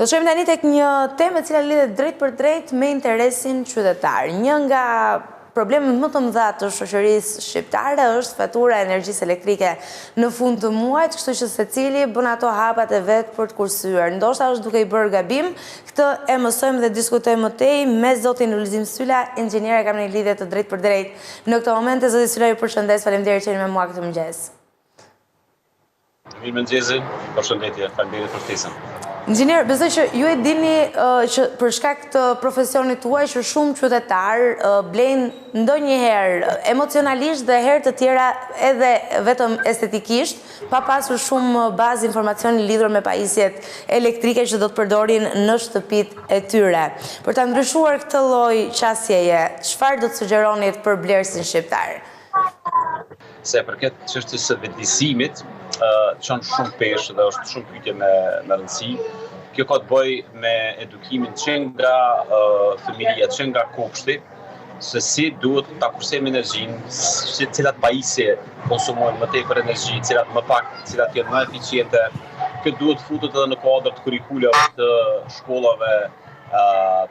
Do të shojmë tani tek një temë e cila lidhet drejt për drejt me interesin qytetar. Një nga problemet më të mëdha të shoqërisë shqiptare është fatura e energjisë elektrike në fund të muajit, kështu që secili bën ato hapat e vet për të kursyer. Ndoshta është duke i bërë gabim. Këtë e mësojmë dhe diskutojmë më tej me zotin Ulzim Sylla, inxhinier, kam në lidhje të drejt për drejt. Në këtë moment zoti Sylla ju përshëndes, faleminderit që jeni me mua këtë mëngjes. Mirëmëngjes, përshëndetje, faleminderit për ftesën. Inxhinier, besoj që ju e dini që për shkak të profesionit tuaj që shumë qytetar blejnë ndonjëherë emocionalisht dhe herë të tjera edhe vetëm estetikisht, pa pasur shumë bazë informacioni lidhur me pajisjet elektrike që do të përdorin në shtëpitë e tyre. Për ta ndryshuar këtë lloj qasjeje, çfarë do të sugjeronit për blerësin shqiptar? Se përket çështjes së vetëdijësimit, çon shumë peshë dhe është shumë pyetje me rëndësi. Kjo ka të bëjë me edukimin që nga fëmijëria, që nga kopshti, se si duhet ta kursejmë energjinë, cilat pajisje konsumojnë më tepër energji, cilat më pak, cilat janë më eficiente. Kjo duhet futet edhe në kuadër të kurikulave të shkollave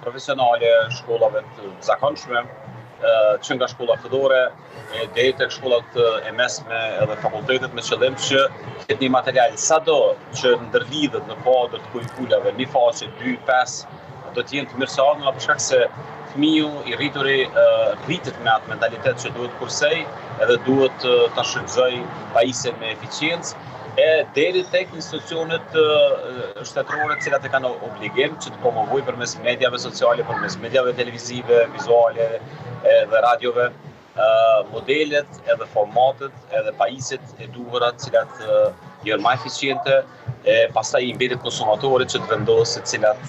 profesionale, shkollave të zakonshme, që nga shkolla fillore deri tek shkollat e mesme edhe fakultetet, me qëllim që këtë një material sado që ndërlidhet në kuadër të kurikulave, një faqe, 2, 5, do të jenë të mirëshënura për shkak se fëmiu i rrituri rritet me atë mentalitet që duhet kursej edhe duhet ta shfrytëzoj pajisjen me eficiencë, deri tek institucionet shtetërore të cilat e kanë obligim që të promovojnë përmes mediave sociale, përmes mediave televizive, vizuale edhe radiove, modelet edhe formatet edhe pajisjet e duhura të cilat janë më eficiente, pastaj i mbetet konsumatorit që të vendosë cilat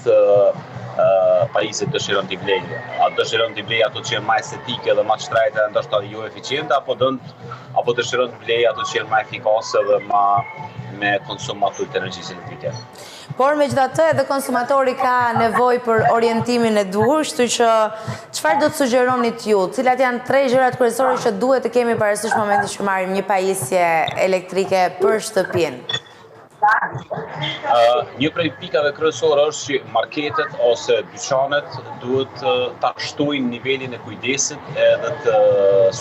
pajisjet dëshiron t'i blejë. A dëshiron t'i blejë ato që janë më estetike dhe më të shtrejta, ndoshta jo eficiente, apo dëshiron t'i blejë ato që janë më efikase dhe më me konsumator të energjisë elektrike. Por megjithatë edhe konsumatori ka nevojë për orientimin e duhur, kështu që çfarë do të sugjeronit ju? Cilat janë 3 gjërat kryesore që duhet të kemi parasysh momentin që marrim një pajisje elektrike për shtëpinë? Një prej pikave kryesore është që marketet ose dyqanet duhet ta shtojnë nivelin e kujdesit edhe të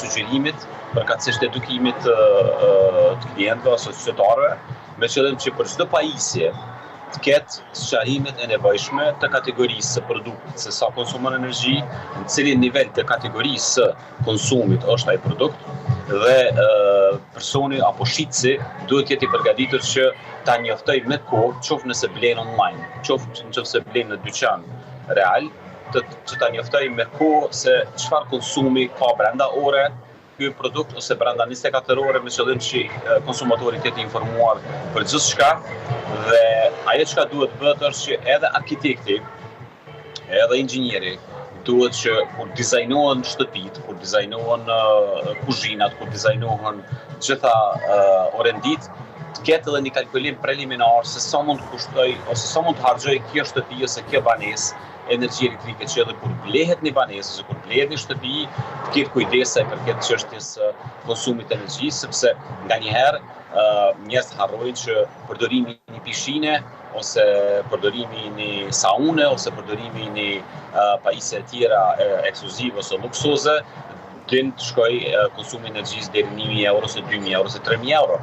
sugjerimit, përkatësisht edukimit të klientëve ose qytetarëve, me qëllim që për çdo pajisje të ketë sqarimet e nevojshme të kategorisë së produktit, se sa konsumon energji, në cilin nivel të kategorisë së konsumit është ai produkt, dhe personi apo shitësi duhet jetë i përgatitur që ta njoftoj me kohë, qoftë nëse blen online, qoftë nëse blen në dyqan real, që ta njoftoj me kohë se çfarë konsumi ka brenda ore ky produkt ose brenda 24 ore, me qëllim që konsumatori të jetë informuar për gjithçka, dhe ajo çka duhet bëhet është që edhe arkitekti, edhe inxhinieri duhet që kur dizajnohen shtëpitë, kur dizajnohen kuzhinat, kur dizajnohen gjitha orendit, të ketë edhe një kalkulim preliminar se sa mund të kushtoj ose sa mund të harxoj kjo shtëpi ose kjo banesë energji elektrike, që edhe kur blehet një banesë ose kur blehet një shtëpi, të ketë kujdes sa i përket çështjes konsumit të energjisë, sepse nganjëherë njerëzit harrojnë që përdorimi i një pishine ose përdorimi i një saune ose përdorimi i një pajisje të tjera ekskluzive ose luksoze din të shkoj konsumi energjisë deri në 1.000 euro ose 2.000 euro ose 3.000 euro.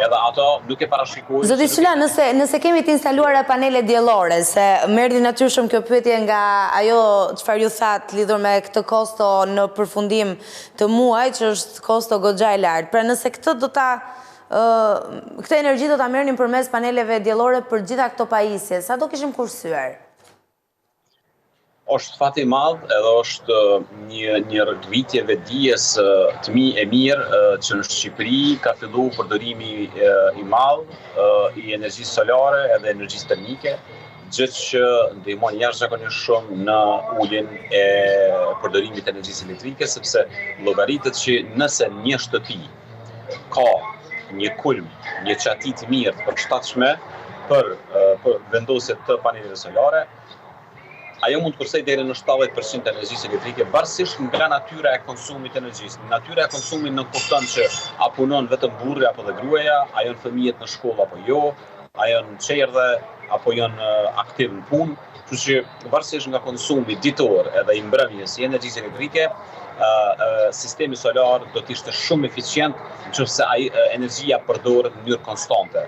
Edhe ato nuk e parashikojnë. Zoti Sylla, nëse kemi të instaluara panele diellore, se më erdhi natyrshëm kjo pyetje nga ajo çfarë ju thatë lidhur me këtë kosto në përfundim të muajit, që është kosto goxha e lartë. Pra nëse këtë energji do ta merrnin përmes paneleve diellore për gjitha këto pajisje, sa do kishim kursyer? Është fat i madh, edhe është një rrugëvitje vetdijes e mirë që në Shqipëri ka filluar përdorimi i madh i energjisë solare edhe energjisë termike, gjë që ndihmon jashtëzakonisht shumë në uljen e përdorimit të energjisë elektrike, sepse llogaritet që nëse një shtëpi ka një kulm, një çati të mirë të përshtatshme për vendosje të paneleve solare, ajo mund të kursej deri në 70% të energjisë elektrike, varësisht nga natyra e konsumit të energjisë. Natyra e konsumit nuk kupton që a punon vetëm burri apo dhe gruaja, a janë fëmijët në shkollë apo jo, a janë çerdhe apo janë aktiv në punë, kështu që varësisht nga konsumi ditor edhe i mbrëmjes i energjisë elektrike, sistemi solar do të ishte shumë eficient nëse energjia përdoret në mënyrë konstante.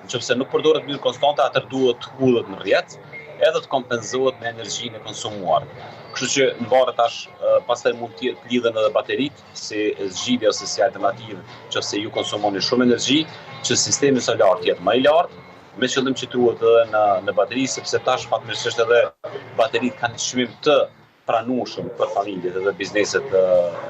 Nëse nuk përdoret në mënyrë konstante, atëherë duhet të hudhet në rrjet edhe të kompenzohet me energjinë e konsumuar. Kështu që në barë tash pastaj mund të lidhen edhe bateritë si zgjidhje ose si alternativë nëse ju konsumoni shumë energji, që sistemi solar të jetë më i lartë, me qëllim që truhet edhe në bateri, sepse tash fatmirësisht edhe bateritë kanë çmim të pranueshëm për familjet edhe bizneset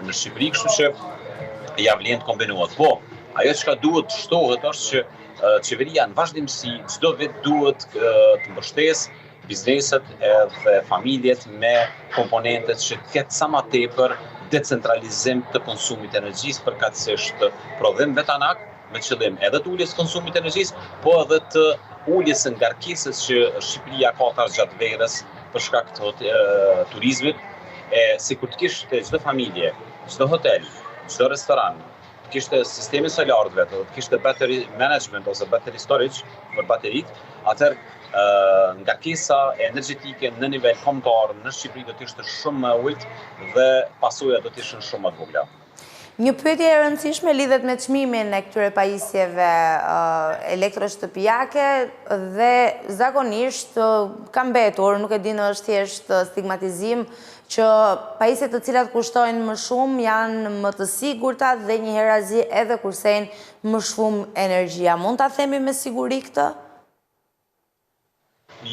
në Shqipëri, kështu që ja vlen të kombinohet. Po, ajo çka duhet të shtohet është që qeveria në vazhdimsi çdo vit duhet të mbështesë bizneset edhe familjet me komponentet që të ketë sa më tepër decentralizim të konsumit të energjisë, përkatësisht prodhim vetanak me qëllim edhe të uljes konsumit të energjisë, po edhe të uljes së ngarkesës që Shqipëria ka tash gjatë verës për shkak të turizmit, sikur të kishte çdo familje, çdo hotel, çdo restoran, të kishte sistemin solar vetë, të kishte battery management ose battery storage për bateritë, atëherë ngarkesa energjetike në nivel kombëtar në Shqipëri do të ishte shumë më ulët dhe pasojat do të ishin shumë më të vogla. Një pyetje e rëndësishme lidhet me çmimin e këtyre pajisjeve elektroshtëpiake dhe zakonisht ka mbetur, nuk e di në është thjesht stigmatizim, që pajisjet të cilat kushtojnë më shumë janë më të sigurta dhe njëherëzi edhe kursejnë më shumë energjia. Mund ta themi me siguri këtë?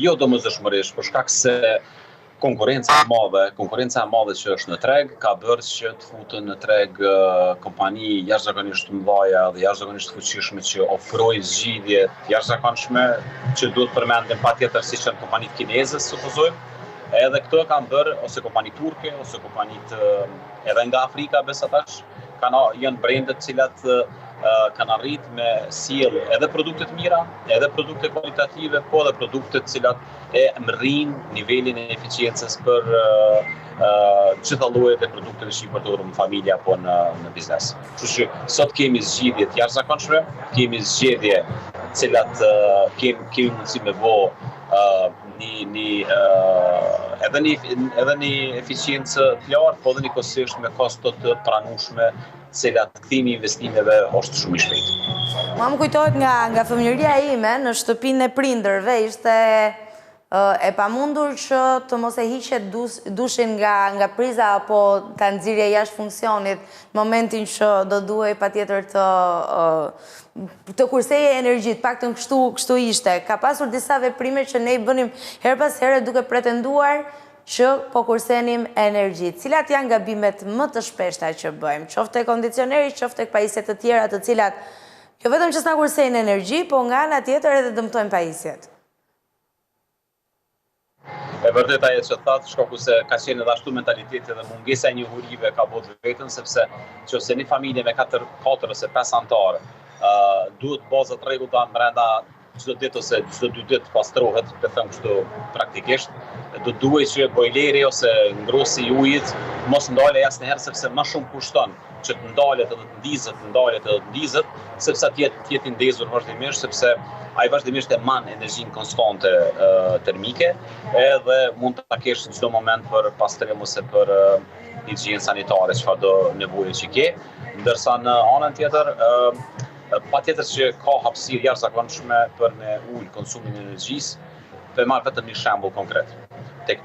Jo domosdoshmërisht, për shkak se konkurenca e madhe që është në treg, ka bërë që të futën në treg kompani jashtëzakonisht të mëdha dhe jashtëzakonisht të fuqishme që ofrojnë zgjidhje të jashtëzakonshme, që duhet përmendim patjetër siç janë kompanitë kineze, supozojmë. Edhe këto kanë bërë ose kompani turke ose kompanitë edhe nga Afrika besatash, janë brende të cilat kanë arrit me sjell edhe produkte të mira, edhe produkte kualitative, po edhe produkte të cilat e mrrin nivelin e eficiencës për gjitha llojet e produkteve që i përdorim në familje apo në biznes. Kështu që sot kemi zgjidhje të jashtëzakonshme, kemi zgjedhje të cilat kemi mundësi me vë edhe një eficiencë të lartë, po edhe njëkohësisht me kosto të pranueshme, cilat kthimi i investimeve është shumë i shpejtë. Mua më kujtohet nga fëmijëria ime në shtëpinë e prindërve, ishte e pamundur që të mos e hiqet dushin nga priza apo ta nxirje jashtë funksionit në momentin që do duhej patjetër të kurseje energjit, paktën kështu ishte. Ka pasur disa veprime që ne i bënim her pas here duke pretenduar që po kursenim energji. Cilat janë gabimet më të shpeshta që bëjmë, qoftë tek kondicioneri, qoftë tek pajisjet të tjera të cilat jo vetëm që s'na kursejnë energji, po nga ana tjetër edhe dëmtojnë pajisjet. E vërtet ajo që thatë, shkaku se ka qenë edhe ashtu mentaliteti dhe mungesa e njohurive ka bot vetën, sepse nëse një familje me 4 ose 5 anëtar duhet bazat rregullta brenda çdo ditë ose çdo 2 ditë pastrohet, të them kështu praktikisht, do duhet që bojleri ose ngrosi i ujit mos ndale asnjëherë sepse më shumë kushton që të ndalet edhe të ndizet, sepse të jetë i ndezur vazhdimisht, sepse ai vazhdimisht e man energjinë konstante termike, edhe mund ta kesh në çdo moment për pastrim ose për higienë sanitare, çfarë do nevoje që ke, ndërsa në anën tjetër patjetër që ka hapësirë jashtëzakonshme për me ul konsumin e energjisë. Për marr vetëm një shembull konkret. Tek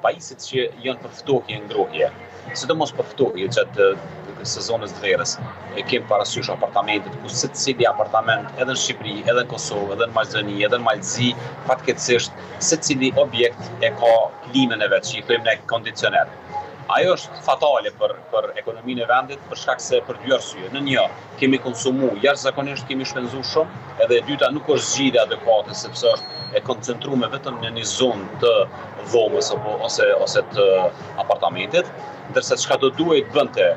pajisjet që janë për ftohje ngrohje, sidomos për ftohje gjatë sezonit të verës, e kemi parasysh apartamentet ku secili apartament edhe në Shqipëri, edhe në Kosovë, edhe në Maqedoni, edhe në Malzi, fatkeqësisht secili objekt e ka klimën e vet, që i thojmë ne kondicioner. Ajo është fatale për ekonominë e vendit për shkak se për dy arsye. Në një, kemi konsumu jashtëzakonisht, kemi shpenzuar shumë, edhe e dyta nuk është zgjidhje adekuate sepse është e koncentruar vetëm në një zonë të dhomës ose të apartamentit, ndërsa çka do duhet bënte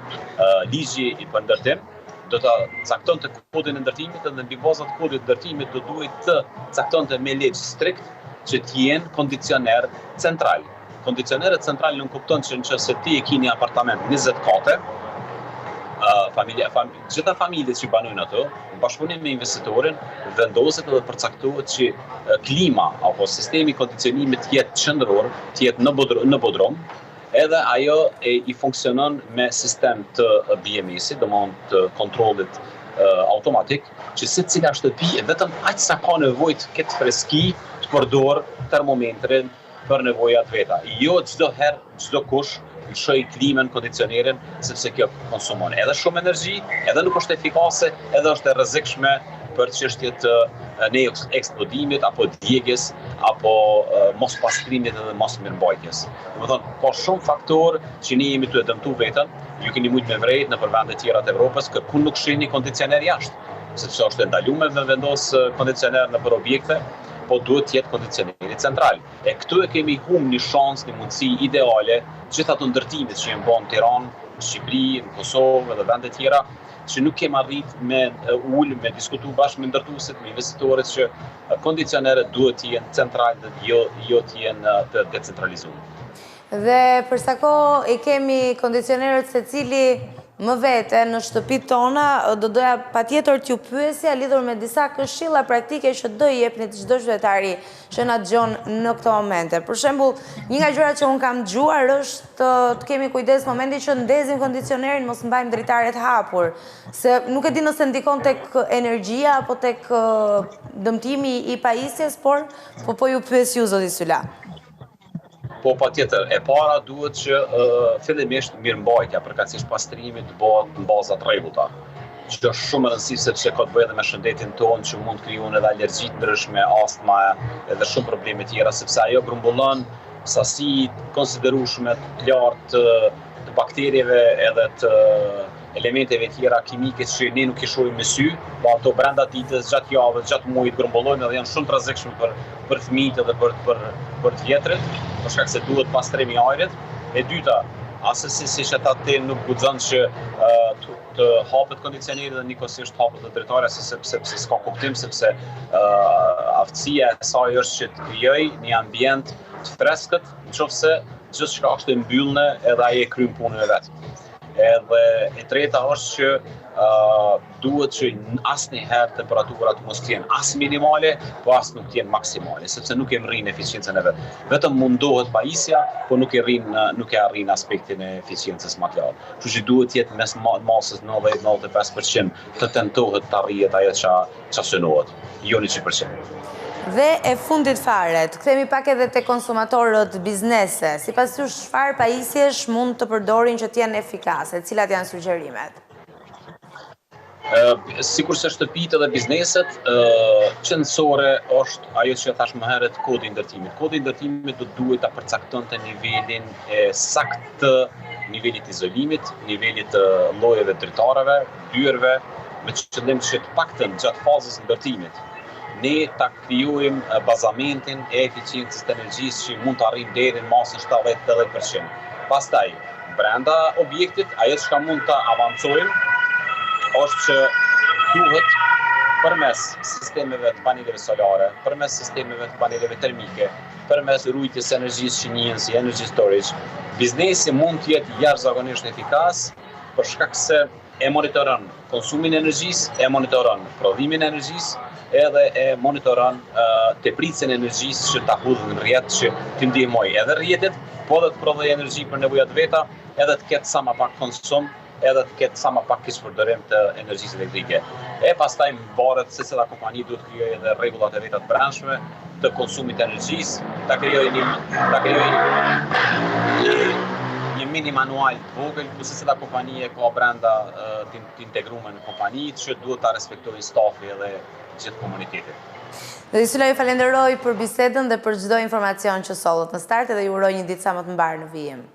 ligji i për ndërtim, do ta caktonte kodin e ndërtimit dhe mbi bazat të kodit të ndërtimit do duhet të caktonte me ligj strikt që të jenë kondicioner central. Kondicioneret central nuk kupton që nëse ti e ke një apartament 20 kate, gjitha familjet që banojnë ato, në bashkëpunim me investitorin, vendoset edhe përcaktohet që klima apo sistemi kondicionimit jetë qendror, të jetë në bodrum, edhe ajo i funksionon me sistem të BMS-it, domethënë të kontrollit automatik, që secila shtëpi vetëm aq sa ka nevojë të ketë freski të përdor termometrin për nevojat veta. Jo çdo herë, çdo kush lëshoj klimën, kondicionerin, sepse kjo konsumon edhe shumë energji, edhe nuk është efikase, edhe është e rrezikshme për çështjet në eksplodimit apo djegjes apo mos pastrimit edhe mos mirëmbajtjes. Domethënë ka shumë faktorë që ne jemi të dëmtu veten, ju keni mujt me vrejt në vende të tjera të Evropës, ku nuk shihni kondicioner jashtë, sepse është ndaluar me vendos kondicioner në për objekte, po duhet të jetë kondicioneri central. E këtu e kemi humbur një shans, një mundësi ideale, gjithë ato ndërtimet që janë bën në Tiranë, në Shqipëri, në Kosovë dhe vende të tjera, që nuk kem arrit me me diskutu bashkë me ndërtuesit, me investitorët që kondicionerët duhet të jenë central dhe jo të jenë të decentralizuar. Dhe për sa kohë i kemi kondicionerët secili më vete në shtëpit tona, do doja patjetër t'ju pyesja lidhur me disa këshilla praktike që do i jepni të çdo qytetari që na dëgjon në këto momente. Për shembull, një nga gjërat që unë kam dëgjuar është të kemi kujdes momenti që ndezim kondicionerin, mos mbajmë dritaret hapur, se nuk e di nëse ndikon tek energjia apo tek dëmtimi i pajisjes, por po ju pyes ju zoti Syla. Po patjetër, e para duhet që fillimisht mirëmbajtja përkatësisht pastrimit bëhet në baza të rregullta. Që është shumë e rëndësishme sepse ka të bëjë edhe me shëndetin tonë që mund të krijojnë edhe alergji të ndryshme, astma, edhe shumë probleme tjera sepse ajo grumbullon sasi konsiderueshme të lartë të bakterieve edhe të elementeve tjera kimike që ne nuk i shohim me sy, po ato brenda ditës, gjatë javës, gjatë muajit grumbullojnë dhe janë shumë të rrezikshme për fëmijët edhe për të vjetrit, për shkak se duhet pastrim i ajrit. E dyta, asesi si shetati nuk guxon që të hapet kondicioneri dhe nikosisht hapet dhe dritaria sepse s'ka kuptim, sepse aftësia e saj është që të krijojë një ambient të freskët, nëse gjithçka është e mbyllne edhe ai e kryen punën e vet. Edhe e treta është që duhet që asnjëherë temperaturat mos të jenë as minimale, po as nuk të jenë maksimale, sepse nuk e rrin eficiencën e vet. Vetëm mundohet pajisja, po nuk e arrin aspektin e eficiencës më të lartë. Kështu që duhet të jetë mes masës 90-95% të tentohet të arrihet ajo ç'a synohet, jo 100%. Dhe e fundit fare, të kthehemi pak edhe te konsumatorët biznese. Sipas jush, çfarë pajisjesh mund të përdorin që të jenë efikase? Cilat janë sugjerimet? Sikurse shtëpitë dhe bizneset, qendrore është ajo që thash më herët, kodi i ndërtimit. Kodi i ndërtimit duhet ta përcaktonte nivelin e saktë të nivelit izolimit, nivelit të llojeve dritareve, dyerve, me qëllim që të paktën gjatë fazës ndërtimit ne ta krijojmë bazamentin e eficiencës të energjisë që mund të arrijmë deri në masën 70-80%. Pastaj, brenda objektit, ajo që mund të avancojmë është që duhet përmes sistemeve të paneleve solare, përmes sistemeve të paneleve termike, përmes rujtjes së energjisë që njihen si energy storage, biznesi mund të jetë jashtëzakonisht efikas për shkak se e monitoron konsumin e energjisë, e monitoron prodhimin e energjisë, edhe e monitoron tepritjen e energjisë që ta hudhë në rrjet që të ndihmojë edhe rrjetet, po edhe të prodhojë energji për nevojat veta, edhe të ketë sa më pak konsum, edhe të ketë sa më pak përdorim të energjisë elektrike. E pastaj varet se cila kompani duhet të krijojë edhe rregullat e veta të brendshme të konsumit të energjisë, ta krijojë një mini manual të vogël ku secila kompani e ka brenda të integruar në kompani që duhet ta respektojë stafi edhe gjithë komunitetit. Zoti Syla, ju falenderoj për bisedën dhe për çdo informacion që sollët në start dhe ju uroj një ditë sa më të mbar në vijim.